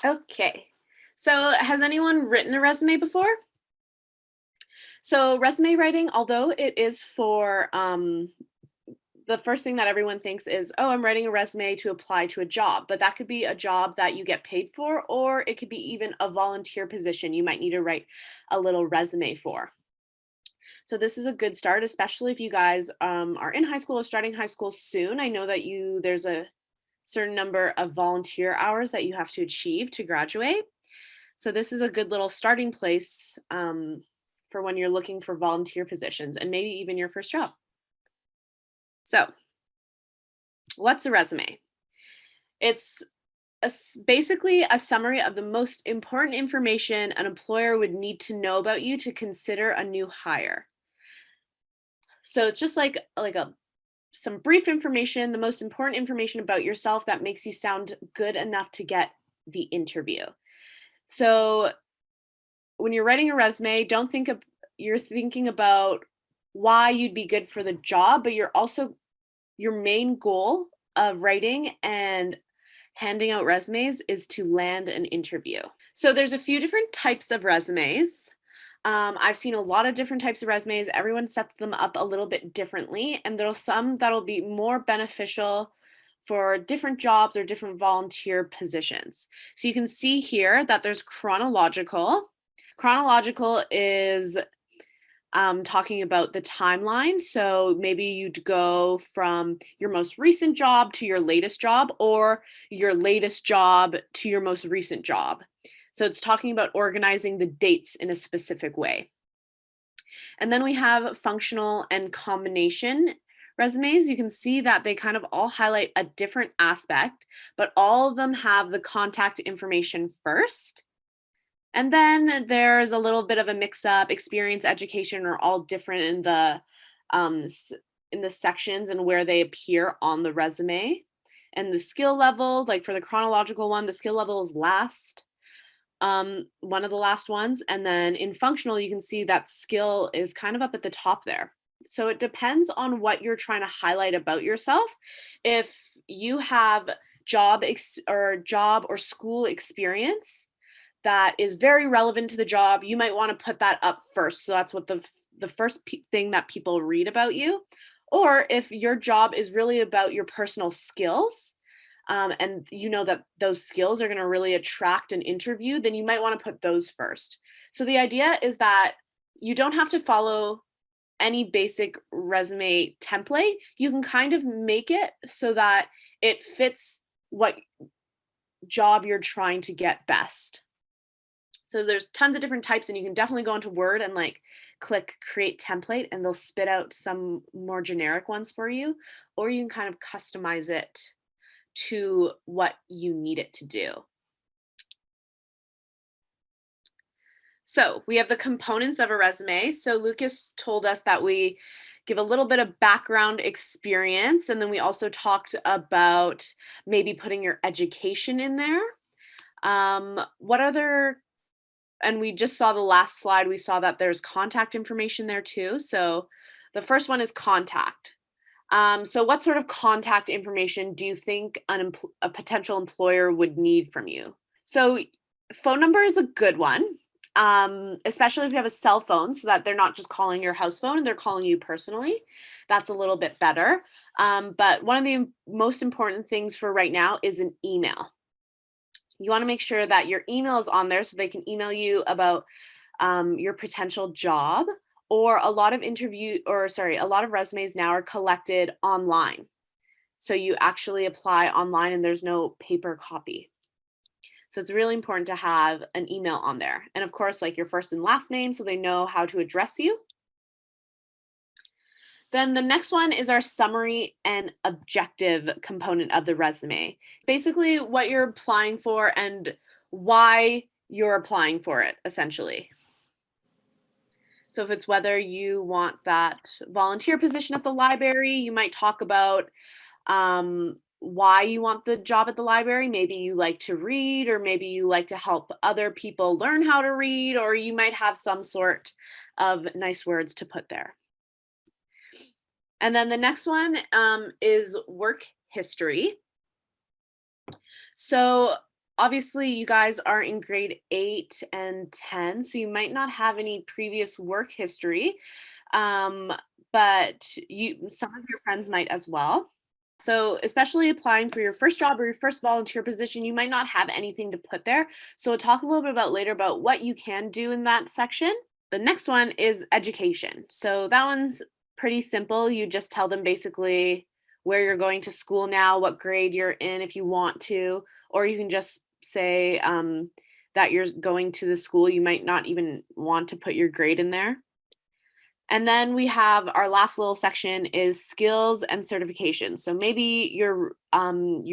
Okay. So has anyone written a resume before? So resume writing, although it is for the first thing that everyone thinks is, oh, I'm writing a resume to apply to a job, but that could be a job that you get paid for, or it could be even a volunteer position you might need to write a little resume for. So this is a good start, especially if you guys are in high school or starting high school soon. I know that there's a certain number of volunteer hours that you have to achieve to graduate. So this is a good little starting place for when you're looking for volunteer positions and maybe even your first job. So what's a resume? It's basically a summary of the most important information an employer would need to know about you to consider a new hire. So it's just like some brief information, the most important information about yourself that makes you sound good enough to get the interview. So when you're writing a resume, you're thinking about why you'd be good for the job, but your main goal of writing and handing out resumes is to land an interview. So there's a few different types of resumes. I've seen a lot of different types of resumes. Everyone sets them up a little bit differently, and there's some that'll be more beneficial for different jobs or different volunteer positions. So you can see here that there's chronological. Chronological is talking about the timeline. So maybe you'd go from your most recent job to your latest job, or your latest job to your most recent job. So it's talking about organizing the dates in a specific way. And then we have functional and combination resumes. You can see that they kind of all highlight a different aspect, but all of them have the contact information first. And then there's a little bit of a mix up. Experience, education are all different in the sections and where they appear on the resume. And the skill level, like for the chronological one, the skill level is last. One of the last ones. And then in functional, you can see that skill is kind of up at the top there. So it depends on what you're trying to highlight about yourself. If you have job or school experience that is very relevant to the job, you might want to put that up first. So that's what the first thing that people read about you. Or if your job is really about your personal skills, and you know that those skills are going to really attract an interview, then you might want to put those first. So the idea is that you don't have to follow any basic resume template. You can kind of make it so that it fits what job you're trying to get best. So there's tons of different types, and you can definitely go into Word and click create template, and they'll spit out some more generic ones for you, or you can kind of customize it to what you need it to do. So we have the components of a resume. So Lucas told us that we give a little bit of background experience, and then we also talked about maybe putting your education in there. And we just saw the last slide, we saw that there's contact information there too. So the first one is contact. So what sort of contact information do you think a potential employer would need from you? So phone number is a good one, especially if you have a cell phone, so that they're not just calling your house phone and they're calling you personally. That's a little bit better. But one of the most important things for right now is an email. You want to make sure that your email is on there so they can email you about your potential job. Or a lot of resumes now are collected online. So you actually apply online and there's no paper copy. So it's really important to have an email on there. And of course, your first and last name, so they know how to address you. Then the next one is our summary and objective component of the resume. Basically what you're applying for and why you're applying for it, essentially. So if it's whether you want that volunteer position at the library, you might talk about why you want the job at the library. Maybe you like to read, or maybe you like to help other people learn how to read, or you might have some sort of nice words to put there. And then the next one is work history. So obviously you guys are in grade 8 and 10, so you might not have any previous work history, um, but some of your friends might as well. So, especially applying for your first job or your first volunteer position, you might not have anything to put there. So, we'll talk a little bit about later about what you can do in that section. The next one is education. So, that one's pretty simple. You just tell them basically where you're going to school now, what grade you're in if you want to, or you can just say that you're going to the school. You might not even want to put your grade in there. And then we have our last little section is skills and certifications. So maybe you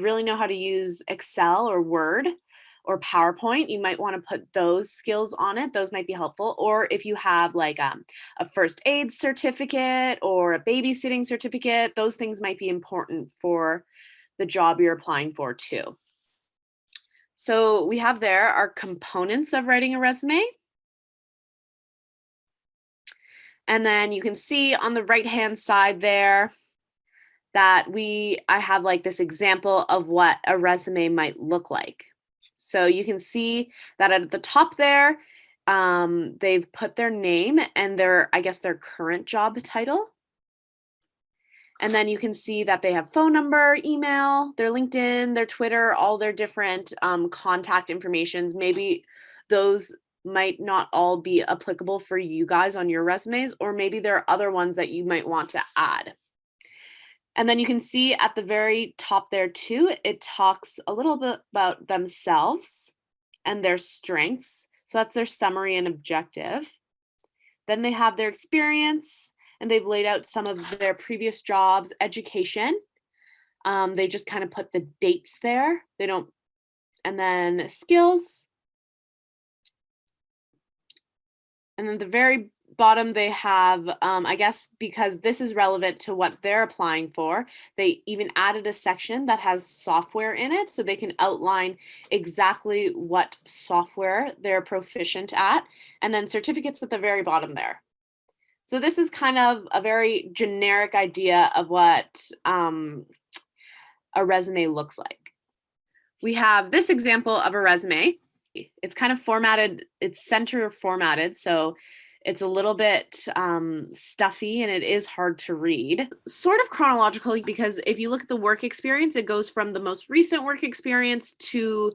really know how to use Excel or Word or PowerPoint. You might want to put those skills on it. Those might be helpful. Or if you have like a first aid certificate or a babysitting certificate, those things might be important for the job you're applying for too. So we have there our components of writing a resume. And then you can see on the right-hand side there that I have like this example of what a resume might look like. So you can see that at the top there, they've put their name and their current job title. And then you can see that they have phone number, email, their LinkedIn, their Twitter, all their different contact informations. Maybe those might not all be applicable for you guys on your resumes, or maybe there are other ones that you might want to add. And then you can see at the very top there too, it talks a little bit about themselves and their strengths. So that's their summary and objective. Then they have their experience and they've laid out some of their previous jobs, education. They just kind of put the dates there. And then skills. And then the very bottom, they have, because this is relevant to what they're applying for, they even added a section that has software in it so they can outline exactly what software they're proficient at, and then certificates at the very bottom there. So this is kind of a very generic idea of what a resume looks like. We have this example of a resume. It's kind of formatted, it's center formatted, so it's a little bit stuffy and it is hard to read. Sort of chronological, because if you look at the work experience, it goes from the most recent work experience to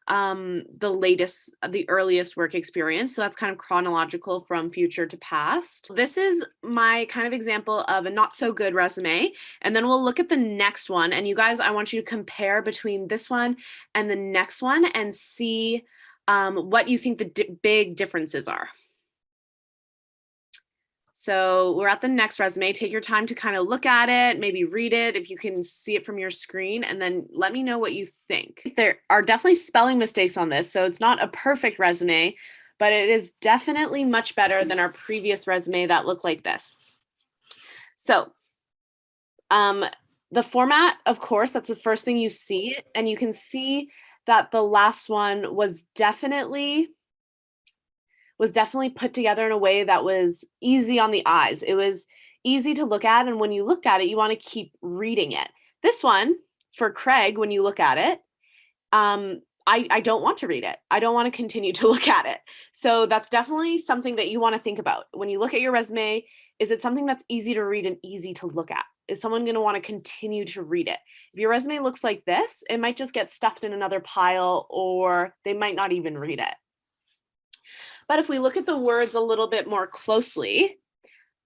the earliest work experience. So that's kind of chronological from future to past. This is my kind of example of a not so good resume. And then we'll look at the next one. And you guys, I want you to compare between this one and the next one and see what you think the big differences are. So we're at the next resume. Take your time to kind of look at it, maybe read it if you can see it from your screen, and then let me know what you think. There are definitely spelling mistakes on this, so it's not a perfect resume, but it is definitely much better than our previous resume that looked like this. So the format, of course, that's the first thing you see, and you can see that the last one was definitely put together in a way that was easy on the eyes. It was easy to look at, and when you looked at it, you want to keep reading it. This one, for Craig, when you look at it, I don't want to read it. I don't want to continue to look at it. So that's definitely something that you want to think about. When you look at your resume, is it something that's easy to read and easy to look at? Is someone going to want to continue to read it? If your resume looks like this, it might just get stuffed in another pile, or they might not even read it. But if we look at the words a little bit more closely,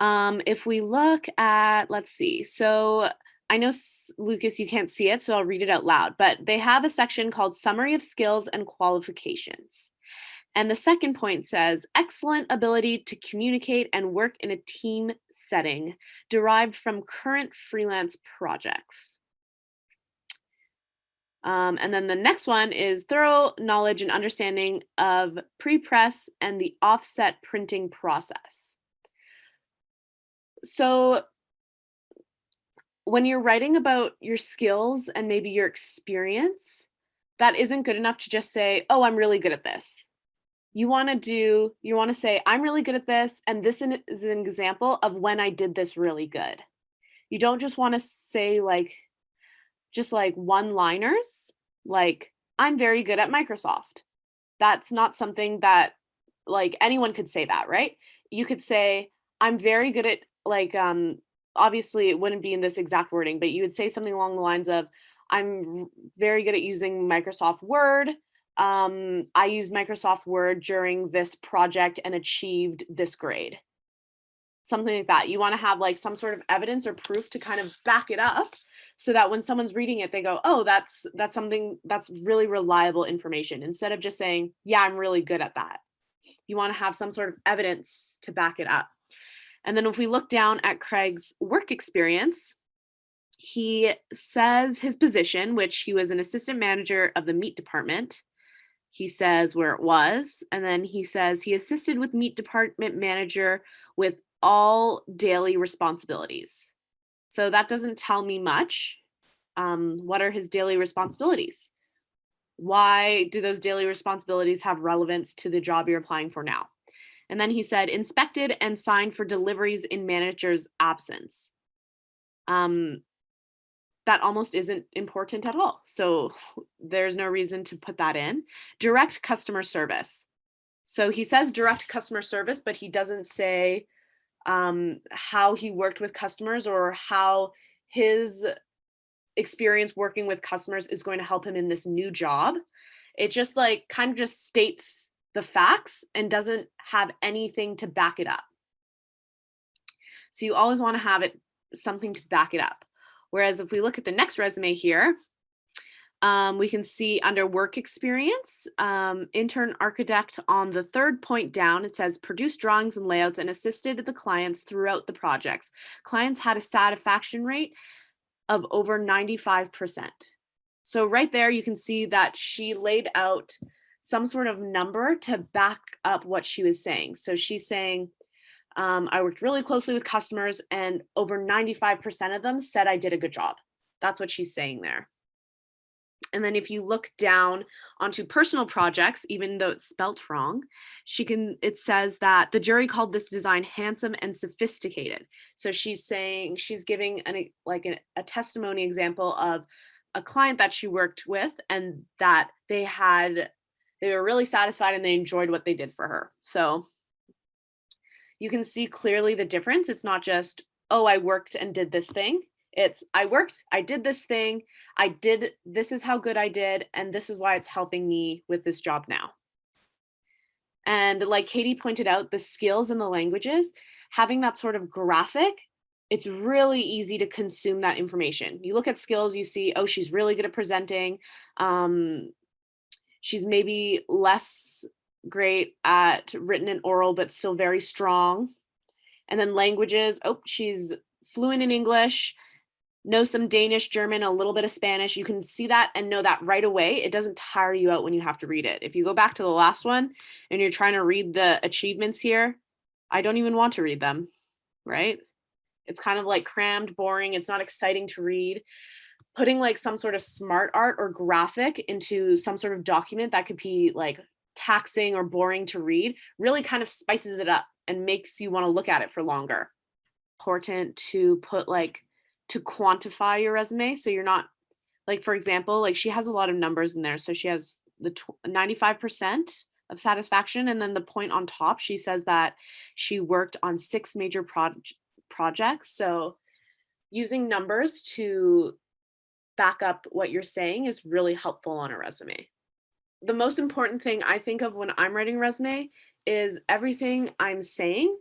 if we look at, let's see, so I know, Lucas, you can't see it, so I'll read it out loud, but they have a section called Summary of Skills and Qualifications. And the second point says, excellent ability to communicate and work in a team setting, derived from current freelance projects. And then the next one is thorough knowledge and understanding of pre-press and the offset printing process. So when you're writing about your skills and maybe your experience, that isn't good enough to just say, oh, I'm really good at this. You want to say, I'm really good at this, and this is an example of when I did this really good. You don't just want to say just one-liners, like I'm very good at Microsoft. That's not something that like anyone could say that, right? You could say, I'm very good at like obviously it wouldn't be in this exact wording, but you would say something along the lines of, very good at using Microsoft Word. I used Microsoft Word during this project and achieved this grade. Something like that. You want to have like some sort of evidence or proof to kind of back it up so that when someone's reading it, they go, oh, that's something that's really reliable information, instead of just saying, yeah, I'm really good at that. You want to have some sort of evidence to back it up. And then if we look down at Craig's work experience, he says his position, which he was an assistant manager of the meat department. He says where it was, and then he says he assisted with meat department manager with all daily responsibilities. So that doesn't tell me much. What are his daily responsibilities? Why do those daily responsibilities have relevance to the job you're applying for now? And then he said inspected and signed for deliveries in manager's absence. That almost isn't important at all. So there's no reason to put that in. Direct customer service. So he says direct customer service, but he doesn't say how he worked with customers or how his experience working with customers is going to help him in this new job. It just like kind of just states the facts and doesn't have anything to back it up. So you always want to have it something to back it up. Whereas if we look at the next resume here, we can see under work experience, intern architect on the third point down, it says produced drawings and layouts and assisted the clients throughout the projects. Clients had a satisfaction rate of over 95%. So right there, you can see that she laid out some sort of number to back up what she was saying. So she's saying, I worked really closely with customers and over 95% of them said I did a good job. That's what she's saying there. And then if you look down onto personal projects, even though it's spelt wrong, it says that the jury called this design handsome and sophisticated. So she's saying, she's giving a testimony example of a client that she worked with and that they were really satisfied and they enjoyed what they did for her. So you can see clearly the difference. It's not just, oh, I worked and did this thing. It's I worked, I did this thing, this is how good I did, and this is why it's helping me with this job now. And like Katie pointed out, the skills and the languages, having that sort of graphic, it's really easy to consume that information. You look at skills, you see, oh, she's really good at presenting. She's maybe less great at written and oral, but still very strong. And then languages, oh, she's fluent in English, knows some Danish, German, a little bit of Spanish. You can see that and know that right away. It doesn't tire you out when you have to read it. If you go back to the last one and you're trying to read the achievements here, I don't even want to read them, right? It's kind of like crammed, boring. It's not exciting to read. Putting like some sort of smart art or graphic into some sort of document that could be like taxing or boring to read really kind of spices it up and makes you want to look at it for longer. Important to put to quantify your resume. So you're not like, for example, like she has a lot of numbers in there. So she has the 95% of satisfaction. And then the point on top, she says that she worked on 6 major projects. So using numbers to back up what you're saying is really helpful on a resume. The most important thing I think of when I'm writing a resume is everything I'm saying,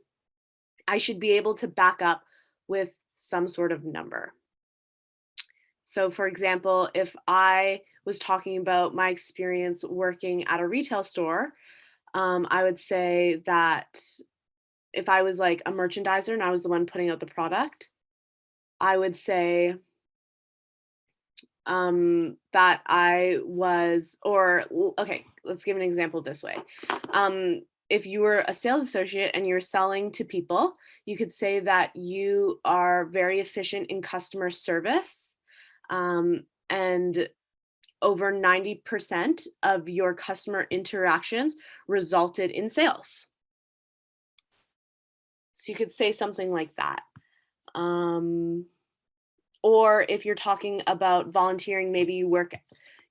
I should be able to back up with some sort of number. So for example, if I was talking about my experience working at a retail store, I would say that if I was like a merchandiser and I was the one putting out the product, I would say that I was, okay, let's give an example this way. If you were a sales associate and you're selling to people, you could say that you are very efficient in customer service, and over 90% of your customer interactions resulted in sales. So you could say something like that. Or if you're talking about volunteering, maybe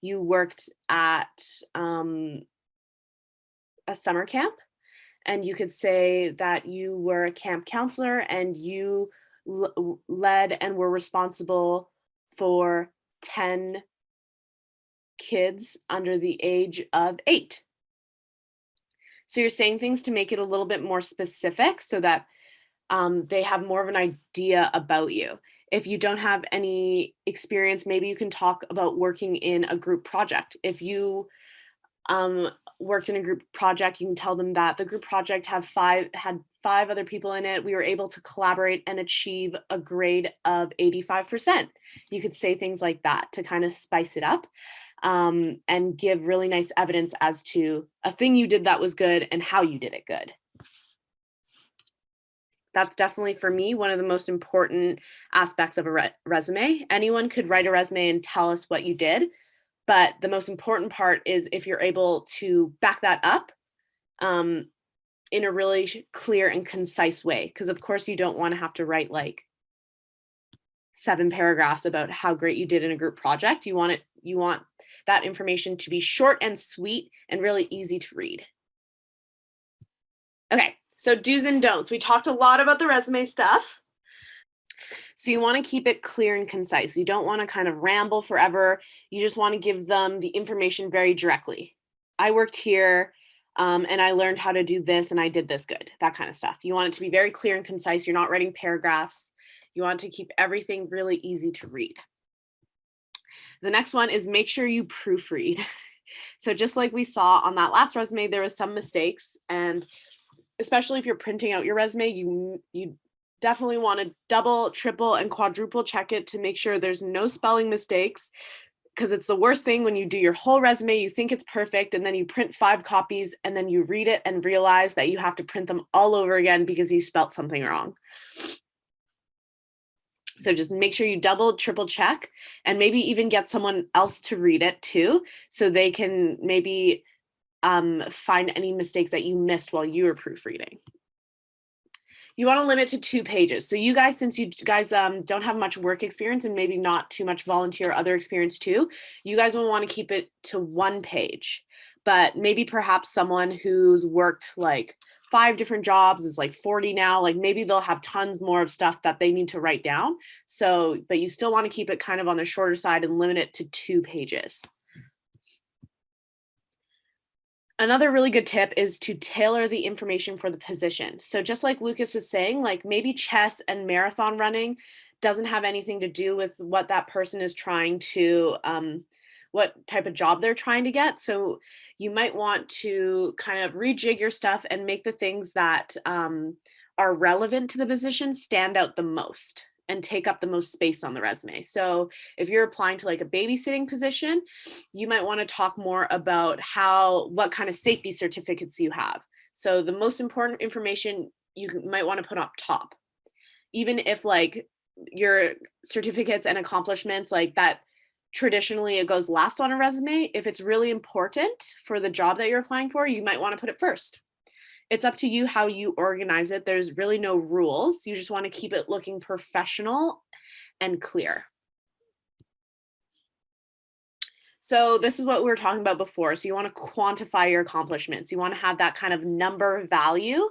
you worked at a summer camp, and you could say that you were a camp counselor and you led and were responsible for 10 kids under the age of 8. So you're saying things to make it a little bit more specific so that they have more of an idea about you. If you don't have any experience, maybe you can talk about working in a group project. If you worked in a group project, you can tell them that the group project had five other people in it. We were able to collaborate and achieve a grade of 85%. You could say things like that to kind of spice it up, and give really nice evidence as to a thing you did that was good and how you did it good. That's definitely, for me, one of the most important aspects of a resume. Anyone could write a resume and tell us what you did, but the most important part is if you're able to back that up in a really clear and concise way. Because of course you don't want to have to write like 7 paragraphs about how great you did in a group project. You want that information to be short and sweet and really easy to read. Okay, so do's and don'ts. We talked a lot about the resume stuff. So you want to keep it clear and concise. You don't want to kind of ramble forever. You just want to give them the information very directly. I worked here and I learned how to do this and I did this good, that kind of stuff. You want it to be very clear and concise. You're not writing paragraphs. You want to keep everything really easy to read. The next one is make sure you proofread. So just like we saw on that last resume, there was some mistakes, and especially if you're printing out your resume, you definitely want to double, triple, and quadruple check it to make sure there's no spelling mistakes, because it's the worst thing when you do your whole resume, you think it's perfect, and then you print 5 copies, and then you read it and realize that you have to print them all over again because you spelt something wrong. So just make sure you double, triple check, and maybe even get someone else to read it too, so they can maybe find any mistakes that you missed while you were proofreading. You want to limit to 2 pages. So you guys, since you guys don't have much work experience and maybe not too much volunteer or other experience too, you guys will want to keep it to 1 page. But maybe perhaps someone who's worked like 5 different jobs is like 40 now, like maybe they'll have tons more of stuff that they need to write down. So, but you still want to keep it kind of on the shorter side and limit it to 2 pages. Another really good tip is to tailor the information for the position. So just like Lucas was saying, like maybe chess and marathon running doesn't have anything to do with what that person is trying to, what type of job they're trying to get. So you might want to kind of rejig your stuff and make the things that are relevant to the position stand out the most and take up the most space on the resume. So if you're applying to like a babysitting position, you might want to talk more about what kind of safety certificates you have. So the most important information you might want to put up top. Even if like your certificates and accomplishments like that, traditionally it goes last on a resume. If it's really important for the job that you're applying for, you might want to put it first. It's up to you how you organize it. There's really no rules. You just want to keep it looking professional and clear. So this is what we were talking about before. So you want to quantify your accomplishments. You want to have that kind of number value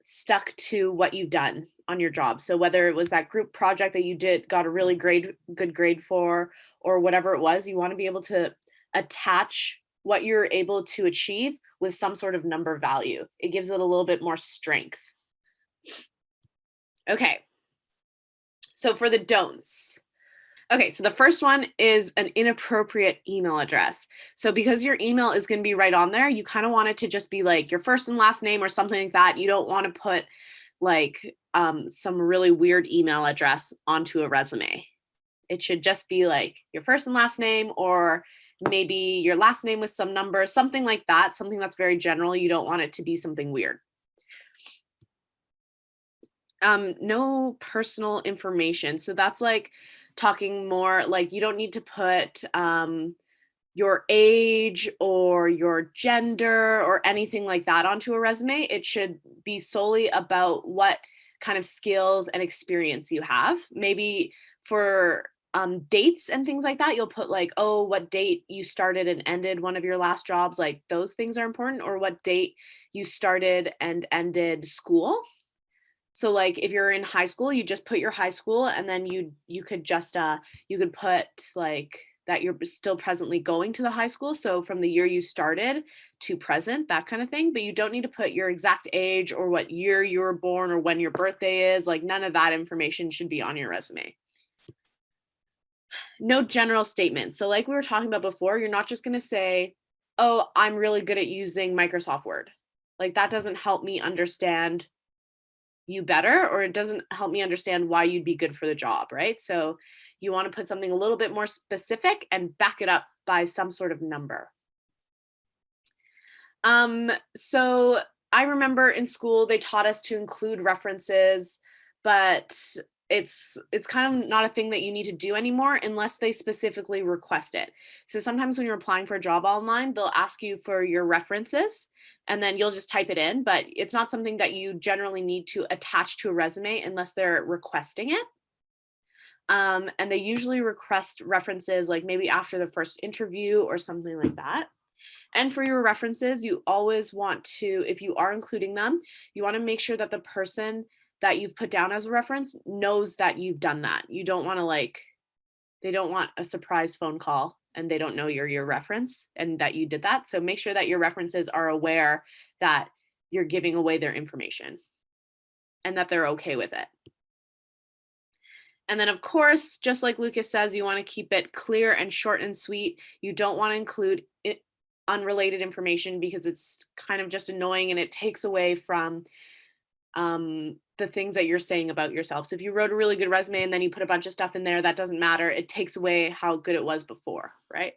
stuck to what you've done on your job. So whether it was that group project that you got a really good grade for, or whatever it was, you want to be able to attach what you're able to achieve with some sort of number value. It gives it a little bit more strength. Okay. So for the don'ts. Okay, so the first one is an inappropriate email address. So because your email is going to be right on there, you kind of want it to just be like your first and last name or something like that. You don't want to put like some really weird email address onto a resume. It should just be like your first and last name, or maybe your last name with some number, something like that, something that's very general. You don't want it to be something weird. No personal information. So that's like talking more like you don't need to put your age or your gender or anything like that onto a resume. It should be solely about what kind of skills and experience you have. Maybe for dates and things like that. You'll put like, oh, what date you started and ended one of your last jobs. Like those things are important, or what date you started and ended school. So like if you're in high school, you just put your high school, and then you could just you could put like that you're still presently going to the high school. So from the year you started to present, that kind of thing. But you don't need to put your exact age or what year you were born or when your birthday is. Like none of that information should be on your resume. No general statements. So like we were talking about before, you're not just going to say, oh, I'm really good at using Microsoft Word. Like that doesn't help me understand you better, or it doesn't help me understand why you'd be good for the job, right? So you want to put something a little bit more specific and back it up by some sort of number. So I remember in school they taught us to include references, but it's kind of not a thing that you need to do anymore unless they specifically request it. So sometimes when you're applying for a job online, they'll ask you for your references, and then you'll just type it in, but it's not something that you generally need to attach to a resume unless they're requesting it. And they usually request references like maybe after the first interview or something like that. And for your references, you always want to, if you are including them, you want to make sure that the person that you've put down as a reference knows that you've done that. You don't want to they don't want a surprise phone call and they don't know you're your reference and that you did that. So make sure that your references are aware that you're giving away their information and that they're okay with it. And then, of course, just like Lucas says, you want to keep it clear and short and sweet. You don't want to include unrelated information because it's kind of just annoying and it takes away from the things that you're saying about yourself. So if you wrote a really good resume and then you put a bunch of stuff in there that doesn't matter, it takes away how good it was before, right?